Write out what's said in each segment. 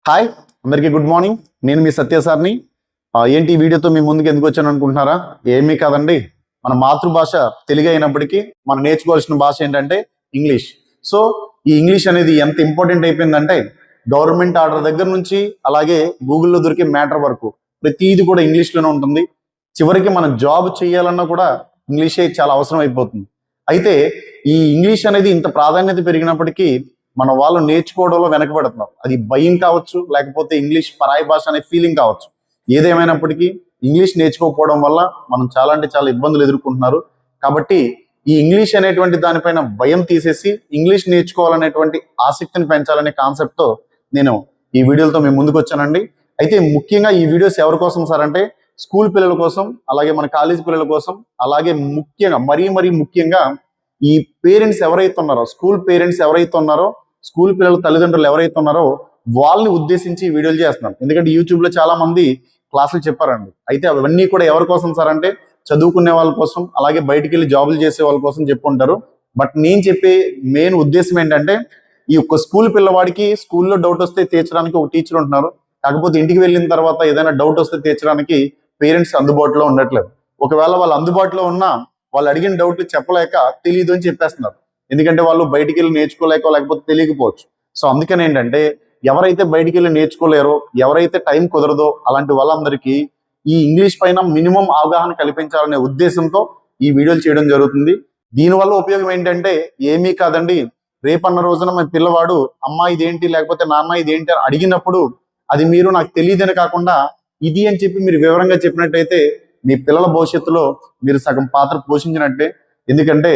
Hi అందరికీ good morning. నేను మీ సత్య సార్ని. ఏంటి ఈ వీడియోతో మీ ముందుకు ఎందుకు వచ్చాను అనుకుంటున్నారా? ఏమీ కాదండి, మన మాతృభాష తెలుగు అయినప్పటికీ మనం నేర్చుకోవాల్సిన భాష ఏంటంటే ఇంగ్లీష్. సో ఈ ఇంగ్లీష్ అనేది ఎంత ఇంపార్టెంట్ అయిపోయిందంటే గవర్నమెంట్ ఆర్డర్ దగ్గర నుంచి అలాగే గూగుల్లో దొరికే మ్యాటర్ వరకు ప్రతిదీ కూడా ఇంగ్లీష్లోనే ఉంటుంది. చివరికి మనం జాబ్ చేయాలన్నా కూడా ఇంగ్లీషే చాలా అవసరం అయిపోతుంది. అయితే ఈ ఇంగ్లీష్ అనేది ఇంత ప్రాధాన్యత పెరిగినప్పటికీ మన వాళ్ళు నేర్చుకోవడంలో వెనకబడుతున్నారు. అది భయం కావచ్చు, లేకపోతే ఇంగ్లీష్ పరాయి భాష అనే ఫీలింగ్ కావచ్చు. ఏదేమైనప్పటికీ ఇంగ్లీష్ నేర్చుకోకపోవడం వల్ల మనం చాలా అంటే చాలా ఇబ్బందులు ఎదుర్కొంటున్నారు. కాబట్టి ఈ ఇంగ్లీష్ అనేటువంటి దానిపైన భయం తీసేసి ఇంగ్లీష్ నేర్చుకోవాలనేటువంటి ఆసక్తిని పెంచాలనే కాన్సెప్ట్తో నేను ఈ వీడియోలతో మేము ముందుకు వచ్చానండి. అయితే ముఖ్యంగా ఈ వీడియోస్ ఎవరి కోసం సార్ అంటే స్కూల్ పిల్లల కోసం, అలాగే మన కాలేజ్ పిల్లల కోసం, అలాగే ముఖ్యంగా మరీ ముఖ్యంగా ఈ పేరెంట్స్ ఎవరైతే ఉన్నారో, స్కూల్ పేరెంట్స్ ఎవరైతే ఉన్నారో, స్కూల్ పిల్లల తల్లిదండ్రులు ఎవరైతే ఉన్నారో వాళ్ళని ఉద్దేశించి వీడియోలు చేస్తున్నాను. ఎందుకంటే యూట్యూబ్లో చాలా మంది క్లాసులు చెప్పారండి. అయితే అవన్నీ కూడా ఎవరి కోసం సార్ అంటే చదువుకునే వాళ్ళ కోసం, అలాగే బయటికి వెళ్ళి జాబులు చేసే వాళ్ళ కోసం చెప్పుకుంటారు. బట్ నేను చెప్పే మెయిన్ ఉద్దేశం ఏంటంటే ఈ ఒక్క స్కూల్ పిల్లవాడికి స్కూల్లో డౌట్ వస్తే తీర్చడానికి ఒక టీచర్ ఉంటున్నారు. కాకపోతే ఇంటికి వెళ్ళిన తర్వాత ఏదైనా డౌట్ వస్తే తీర్చడానికి పేరెంట్స్ అందుబాటులో ఉండట్లేదు. ఒకవేళ వాళ్ళు అందుబాటులో ఉన్నా వాళ్ళు అడిగిన డౌట్ చెప్పలేక తెలియదు అని చెప్పేస్తున్నారు. ఎందుకంటే వాళ్ళు బయటికి వెళ్ళి నేర్చుకోలేక లేకపోతే తెలియకపోవచ్చు. సో అందుకని ఏంటంటే ఎవరైతే బయటికి వెళ్ళి నేర్చుకోలేరో, ఎవరైతే టైం కుదరదో అలాంటి వాళ్ళందరికీ ఈ ఇంగ్లీష్ పైన మినిమం అవగాహన కల్పించాలనే ఉద్దేశంతో ఈ వీడియోలు చేయడం జరుగుతుంది. దీనివల్ల ఉపయోగం ఏంటంటే ఏమీ కాదండి, రేపన్న రోజున మీ పిల్లవాడు అమ్మ ఇదేంటి లేకపోతే నాన్న ఇదేంటి అని అడిగినప్పుడు అది మీరు నాకు తెలియదని కాకుండా ఇది అని చెప్పి మీరు వివరంగా చెప్పినట్టయితే మీ పిల్లల భవిష్యత్తులో మీరు సగం పాత్ర పోషించినట్టే. ఎందుకంటే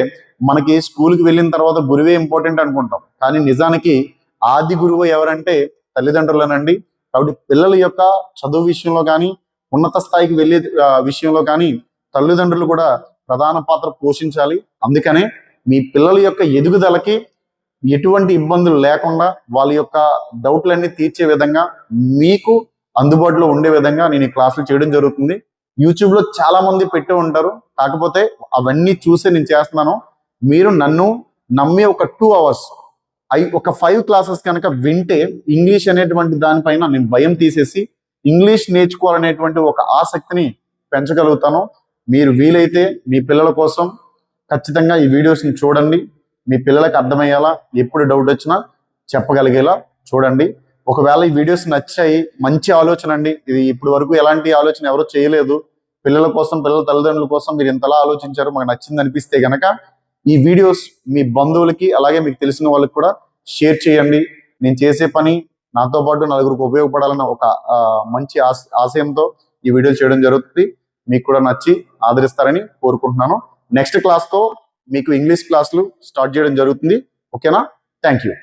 మనకి స్కూల్కి వెళ్ళిన తర్వాత గురువే ఇంపార్టెంట్ అనుకుంటాం, కానీ నిజానికి ఆది గురువు ఎవరంటే తల్లిదండ్రులనండి. కాబట్టి పిల్లల యొక్క చదువు విషయంలో కానీ, ఉన్నత స్థాయికి వెళ్ళే విషయంలో కానీ తల్లిదండ్రులు కూడా ప్రధాన పాత్ర పోషించాలి. అందుకనే మీ పిల్లల యొక్క ఎదుగుదలకి ఎటువంటి ఇబ్బందులు లేకుండా వాళ్ళ యొక్క డౌట్లన్నీ తీర్చే విధంగా మీకు అందుబాటులో ఉండే విధంగా నేను ఈ క్లాసులు చేయడం జరుగుతుంది. యూట్యూబ్లో చాలా మంది పెట్టి ఉంటారు, కాకపోతే అవన్నీ చూసే నేను చేస్తున్నాను. మీరు నన్ను నమ్మి ఒక 2 hours ఒక 5 classes కనుక వింటే ఇంగ్లీష్ అనేటువంటి దానిపైన నేను భయం తీసేసి ఇంగ్లీష్ నేర్చుకోవాలనేటువంటి ఒక ఆసక్తిని పెంచగలుగుతాను. మీరు వీలైతే మీ పిల్లల కోసం ఖచ్చితంగా ఈ వీడియోస్ని చూడండి. మీ పిల్లలకు అర్థమయ్యేలా, ఎప్పుడు డౌట్ వచ్చినా చెప్పగలిగేలా చూడండి. ఒకవేళ ఈ వీడియోస్ నచ్చాయి, మంచి ఆలోచన అండి ఇది. ఇప్పటి వరకు ఎలాంటి ఆలోచన ఎవరో చేయలేదు. పిల్లల కోసం, పిల్లల తల్లిదండ్రుల కోసం మీరు ఇంతలా ఆలోచించారు, మాకు నచ్చింది అనిపిస్తే గనక ఈ వీడియోస్ మీ బంధువులకి అలాగే మీకు తెలిసిన వాళ్ళకి కూడా షేర్ చేయండి. నేను చేసే పని నాతో పాటు నలుగురికి ఉపయోగపడాలన్న ఒక మంచి ఆశయంతో ఈ వీడియోలు చేయడం జరుగుతుంది. మీకు కూడా నచ్చి ఆదరిస్తారని కోరుకుంటున్నాను. నెక్స్ట్ క్లాస్తో మీకు ఇంగ్లీష్ క్లాసులు స్టార్ట్ చేయడం జరుగుతుంది. ఓకేనా? Thank you.